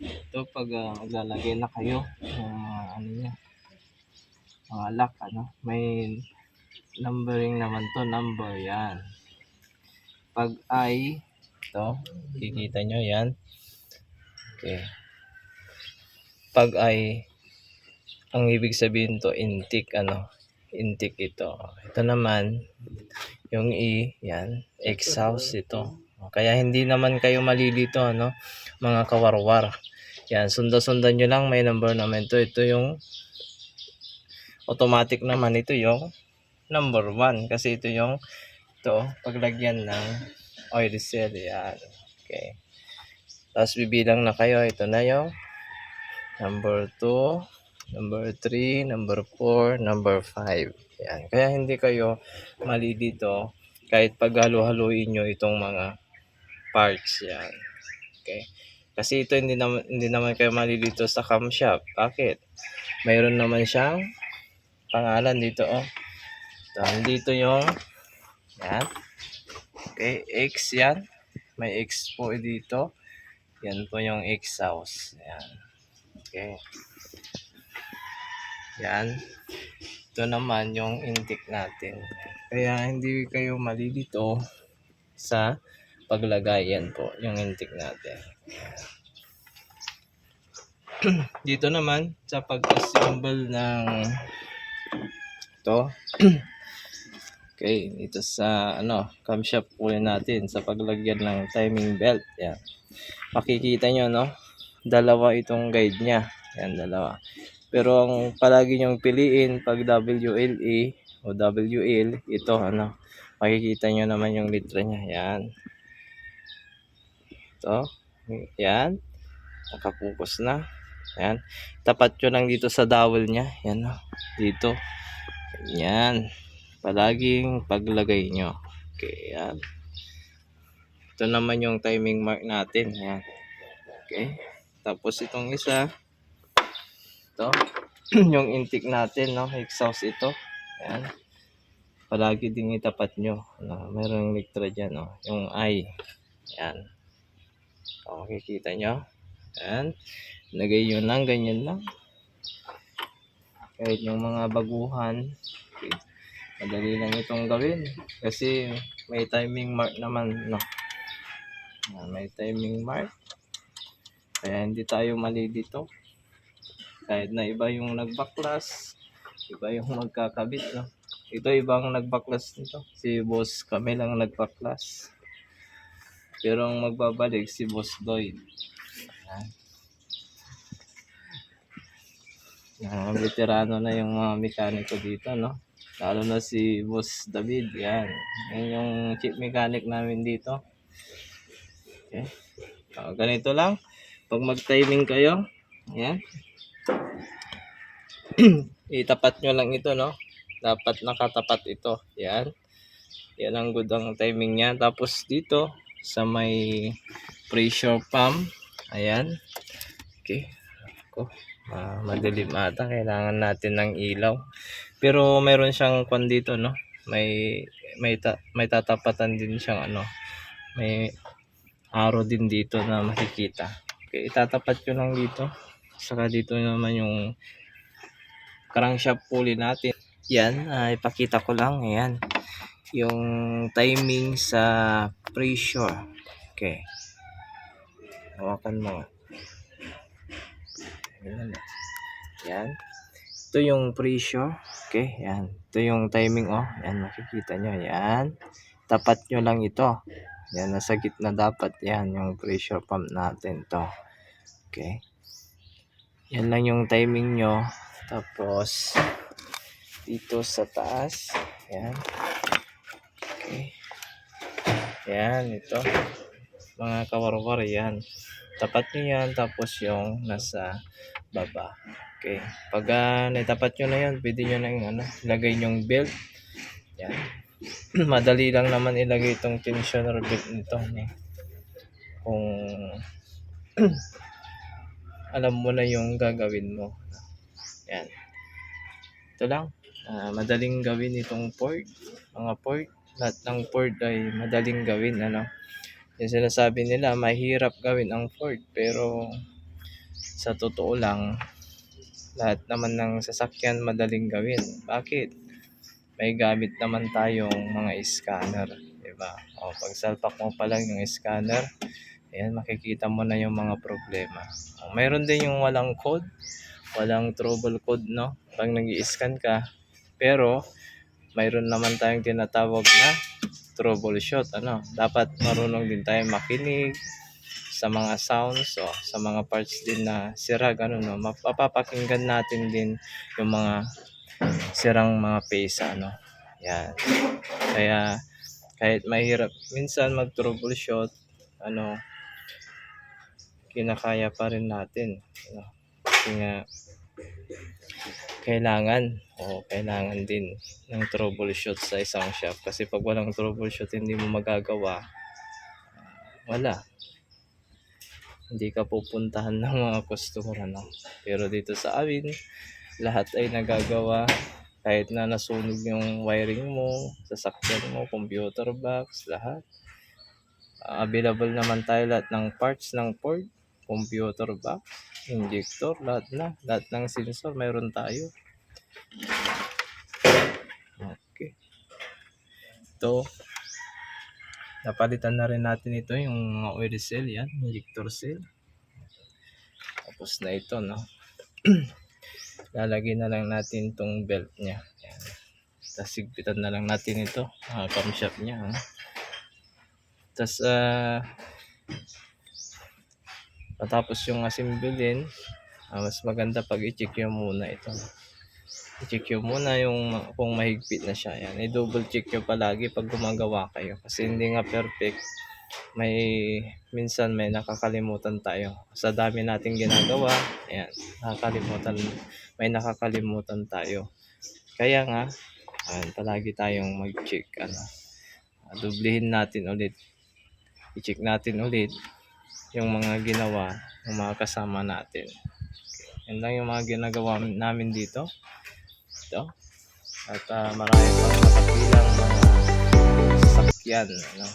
Ito pag maglalagay na kayo ng ano niya, mga lock ano, may numbering naman to, number yan. Pag I, ito, kikita nyo yan. Okay. Pag I, ang ibig sabihin to, intik, ano, intik ito. Ito naman, yung E, yan, exhaust ito. Kaya hindi naman kayo malilito, ano, mga kawarwar. Yan, sundan-sundan nyo lang, may number naman ito. Ito yung automatic naman, ito yung number 1. Kasi ito yung, ito, paglagyan ng oil seal, yan. Okay. Tapos bibilang na kayo, ito na yung number 2, number 3, number 4, number 5. Yan. Kaya hindi kayo mali dito kahit paghalo-haluin nyo itong mga parts yan. Okay. Kasi ito hindi naman kayo mali dito sa camshaft. Bakit? Mayroon naman siyang pangalan dito oh. Dito yung yan. Okay, X yan. May X po dito. Yan po yung exhaust. Yan. Okay. Yan. Ito naman yung intake natin. Kaya hindi kayo malilito sa paglagay. Yan po yung intake natin. Dito naman sa pag-assemble ng ito. Okay, dito sa camshaft po natin sa paglagyan ng timing belt. Yan. Makikita nyo no, dalawa itong guide niya. Yan, dalawa. Pero ang palagi nyong piliin pag WLE o WL, ito makikita nyo naman yung litra niya. Yan. Ito. Yan. Nakapokus na. Yan. Tapat nyo lang dito sa dowel niya. Yan o. Dito. Yan. Palaging paglagay nyo. Okay. Yan. Ito naman yung timing mark natin. Yan. Okay. Tapos itong isa. Ito. Yung intake natin, no? Exhaust ito. Yan. Palagi din itapat nyo. Mayroong litra dyan, no? Yung I. Yan. Makikita nyo. Yan. Lagay nyo lang, ganyan lang. Kahit yung mga baguhan, okay, madali lang itong gawin. Kasi may timing mark naman, no? May timing mark. Kaya hindi tayo mali dito. Kahit na iba yung nagbaklas, iba yung magkakabit, no? Ito ibang nagbaklas nito. Si Boss kami lang nagbaklas. Pero ang magbabalik si Boss Lloyd. Veterano na yung mga mekaniko dito, no? Lalo na si Boss David, yan. Yan yung chief mechanic namin dito. Okay. Ganito lang. Pag mag-timing kayo, yan. Itapat nyo lang ito, no? Dapat nakatapat ito. Yan. Yan ang good ang timing niya. Tapos dito, sa may pressure pump. Ayan. Okay. Madilim ata. Kailangan natin ng ilaw. Pero meron siyang kwan dito, no? May tatapatan din siyang may arrow din dito na makikita. Okay, itatapat ko lang dito. Saka dito naman yung crankshaft pulley natin. Yan, ipakita ko lang. Ayan. Yung timing sa pressure. Okay. Hawakan mo. Yan. Ito yung pressure. Okay, yan. Ito yung timing, oh. Yan, makikita nyo. Yan. Tapat nyo lang ito. Yan, nasa gitna dapat. Yan, yung pressure pump natin to. Okay. Yan lang yung timing nyo. Tapos, dito sa taas. Yan. Okay. Yan, ito. Mga kawarwar, yan. Tapat nyo yan. Tapos yung nasa baba. Okay. Pag natapat nyo na yan, pwede nyo na yung ilagay yung belt. Yan. Madali lang naman ilagay itong tensioner belt nito. Kung alam mo na yung gagawin mo. Yan. Ito lang. Madaling gawin itong port. Mga port. Lahat ng port ay madaling gawin. Yung sinasabi nila mahirap gawin ang Ford, pero sa totoo lang, lahat naman ng sasakyan madaling gawin. Bakit? May gamit naman tayong mga scanner, 'di ba? O pag salpak mo pa lang yung scanner, ayan makikita mo na yung mga problema. O, mayroon din yung walang code, walang trouble code, no? Pag nag-i-scan ka, pero mayroon naman tayong tinatawag na troubleshoot, ano? Dapat marunong din tayo makinig sa mga sounds o sa mga parts din na sira, ganun, no? Mapapakinggan natin din yung mga sirang mga pesa, ano? Yan. Kaya kahit mahirap minsan mag-troubleshoot, ano, kinakaya pa rin natin, ano? Kasi nga kailangan din ng troubleshoot sa isang shop, kasi pag walang troubleshoot hindi mo magagawa, wala, hindi ka pupuntahan ng mga customer, ano. Pero dito sa amin lahat ay nagagawa, kahit na nasunog yung wiring mo, sasakyan mo, computer box, lahat. Available naman tayo lahat ng parts ng Ford, computer box, injector, lahat ng sensor mayroon tayo. Okay. Ito, napalitan na rin natin ito, yung mga oil seal, yan, injector seal. Tapos na ito, no. Lalagyan na lang natin tong belt niya. Yan. Tapos sigpitan na lang natin ito, camshaft niya. Tapos patapos yung assemblein, mas maganda pag i-check nyo muna ito. I-check nyo muna yung kung mahigpit na siya. Yan. I-double check nyo palagi pag gumagawa kayo. Kasi hindi nga perfect. Minsan may nakakalimutan tayo. Sa dami nating ginagawa, ayan, may nakakalimutan tayo. Kaya nga, palagi tayong mag-check. Dublihin natin ulit. I-check natin ulit yung mga ginawa ng mga kasama natin. Yan lang yung mga ginagawa namin dito. Ito. At marami pang nakabilang mga sasakyan, ano.